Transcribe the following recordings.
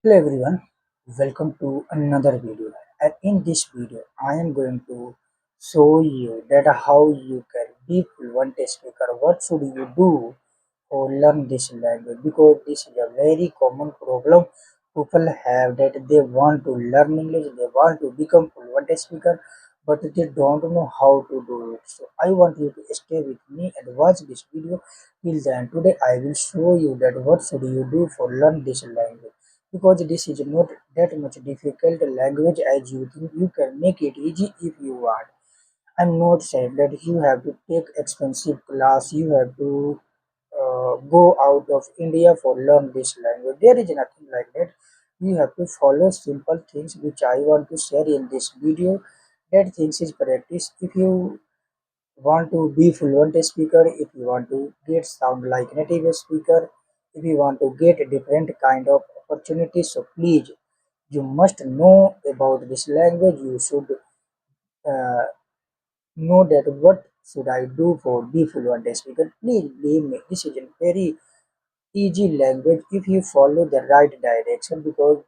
Hello everyone, welcome to another video. And in this video, I am going to show you that how you can be fluent speaker. What should you do or learn this language? Because this is a very common problem people have that they want to learn English, they want to become fluent speaker, but they don't know how to do it. So I want you to stay with me and watch this video till then. Today I will show you that what should you do for learn this language because this is not that much difficult language as you think. You can make it easy if you want. I'm not saying that you have to take expensive class, you have to go out of India for learn this language. There is nothing like that. You have to follow simple things which I want to share in this video. That things is practice. If you want to be fluent speaker, if you want to get sound like native speaker, if you want to get different kind of opportunities, so please you must know about this language. You should uh, know that what should I do for be fluent speaker. Please believe me, this is a very easy language if you follow the right direction because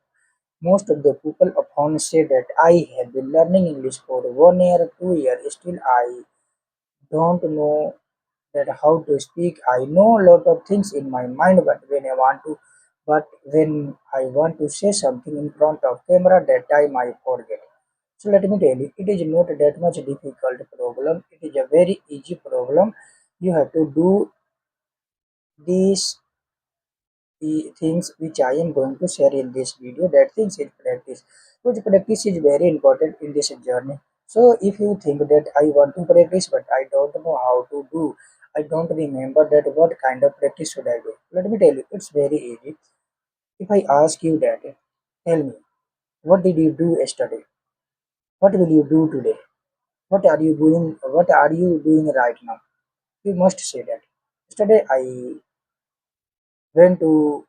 most of the people upon say that I have been learning English for 1 year, 2 years, still I don't know that how to speak. I know a lot of things in my mind, but when I want to say something in front of camera, that time I forget. So let me tell you, it is not that much difficult problem. It is a very easy problem. You have to do these the things which I am going to share in this video. That things in practice, because practice is very important in this journey. So if you think that I want to practice but I don't know how to do, I don't remember that what kind of practice should I do. Let me tell you, it's very easy. If I ask you that, tell me, what did you do yesterday? What will you do today? What are you doing? What are you doing right now? You must say that. Yesterday I went to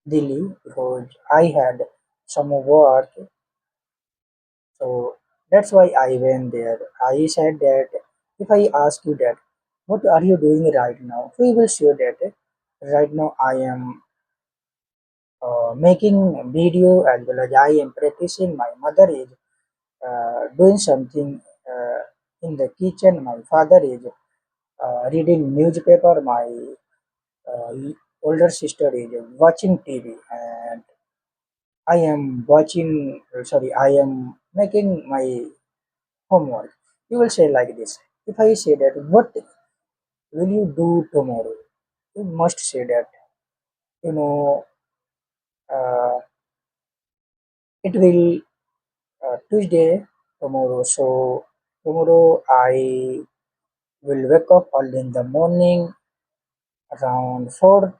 Delhi because I had some work. So that's why I went there. I said that if I ask you that, what are you doing right now? We will show that right now I am making a video as well as I am practicing. My mother is doing something in the kitchen. My father is reading newspaper. My uh, older sister is watching TV, and I am watching. Sorry, I am making my homework. You will say like this. If I say that, what will you do tomorrow? You must say that, you know, uh, it will Tuesday tomorrow. So tomorrow I will wake up early in the morning around 4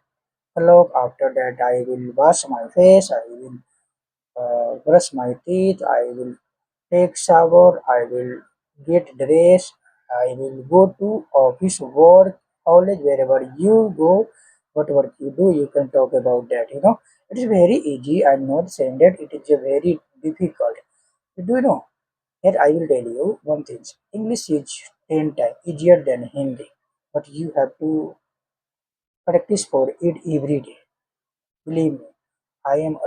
o'clock. After that, I will wash my face. I will brush my teeth. I will take shower. I will get dressed. I will go to office, work, college, wherever you go, what work you do, you can talk about that. It is very easy. I'm not saying that it is a very difficult. Do you know? Here I will tell you one thing. English is 10 times easier than Hindi, but you have to practice for it every day. Believe me, I am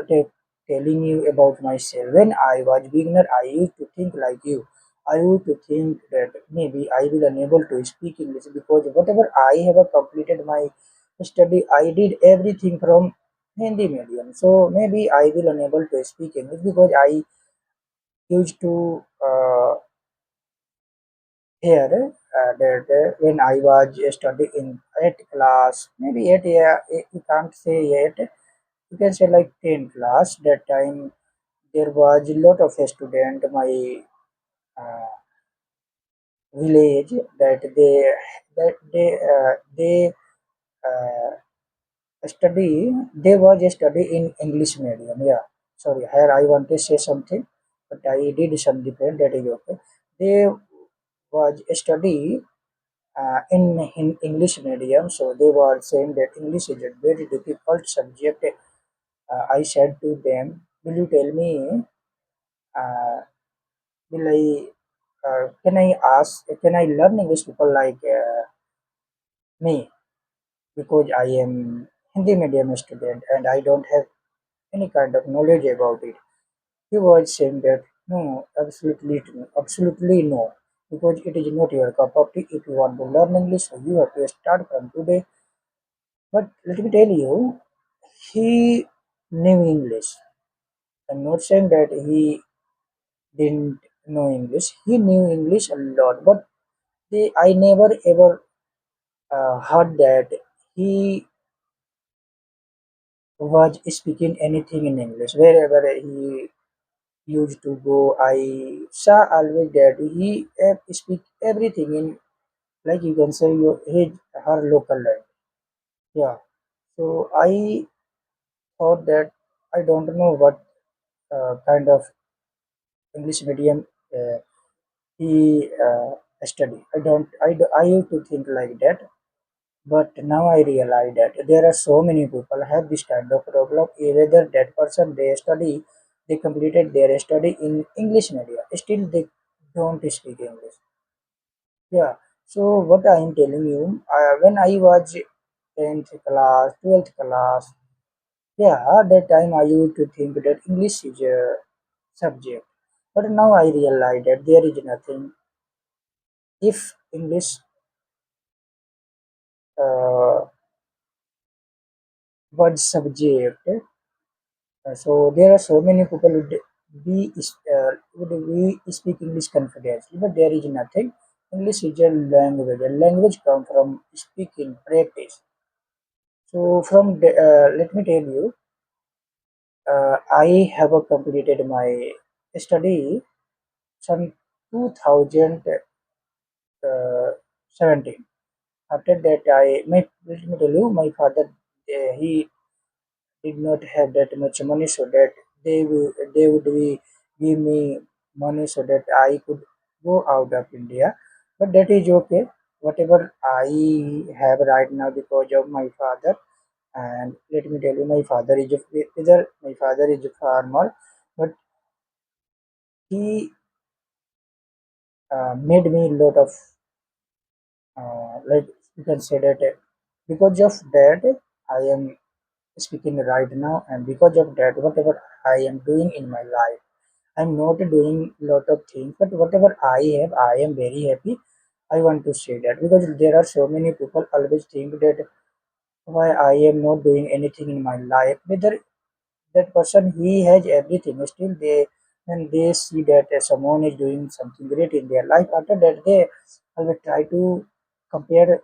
telling you about myself. When I was beginner, I used to think like you. I used to think that maybe I will unable to speak English because whatever I have completed my study, I did everything from Hindi medium. So maybe I will unable to speak English because I used to hear that when I was studying in 8th class, maybe 8 year, you can't say yet, you can say like 10 class. That time there was a lot of student my uh, village that they uh, study they was a study in English medium. Yeah, sorry, here I want to say something, but I did some different. That is okay. They was a study in English medium, so they were saying that English is a very difficult subject. I said to them, will you tell me, uh, will I can I learn English people like me, because I am Hindi medium student and I don't have any kind of knowledge about it. He was saying that no, absolutely no, because it is not your cup of tea. If you want to learn English, so you have to start from today. But let me tell you, he knew English. I'm not saying that he didn't know English. He knew English a lot, but I never ever heard that he was speaking anything in English. Wherever he used to go, I saw always that he speak everything in, like you can say, her local language. Yeah. So I thought that I don't know what kind of English medium he study. I used to think like that, but now I realize that there are so many people have this kind of problem. Whether that person they completed their study in English media, still they don't speak English. Yeah. So what I am telling you, when I was 10th class, 12th class, yeah, at that time I used to think that English is a subject. But now I realize that there is nothing. If English uh, was subject, so there are so many people would we speak English confidently, but there is nothing. English is a language. A language comes from speaking practice. So let me tell you, I have completed my study some 2017. After that, let me tell you, my father he did not have that much money, so that they would give me money so that I could go out of India. But that is okay. Whatever I have right now because of my father, and let me tell you, my father is a farmer, but he made me a lot of like you can say that because of that I am speaking right now, and because of that whatever I am doing in my life, I'm not doing lot of things, but whatever I have I am very happy. I want to say that because there are so many people always think that why I am not doing anything in my life, whether that person he has everything, still they when they see that someone is doing something great in their life, after that they always try to compare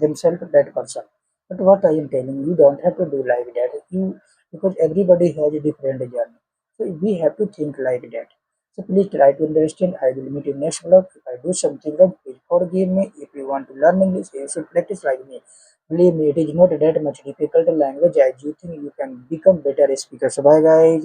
themselves to that person. But what I am telling you, don't have to do like that, you, because everybody has a different journey, so we have to think like that. So please try to understand. I will meet you next vlog. If I do something wrong, please forgive me. If you want to learn English, you should practice like me. Believe me, it is not that much difficult language as you think. You can become better speaker. So bye guys.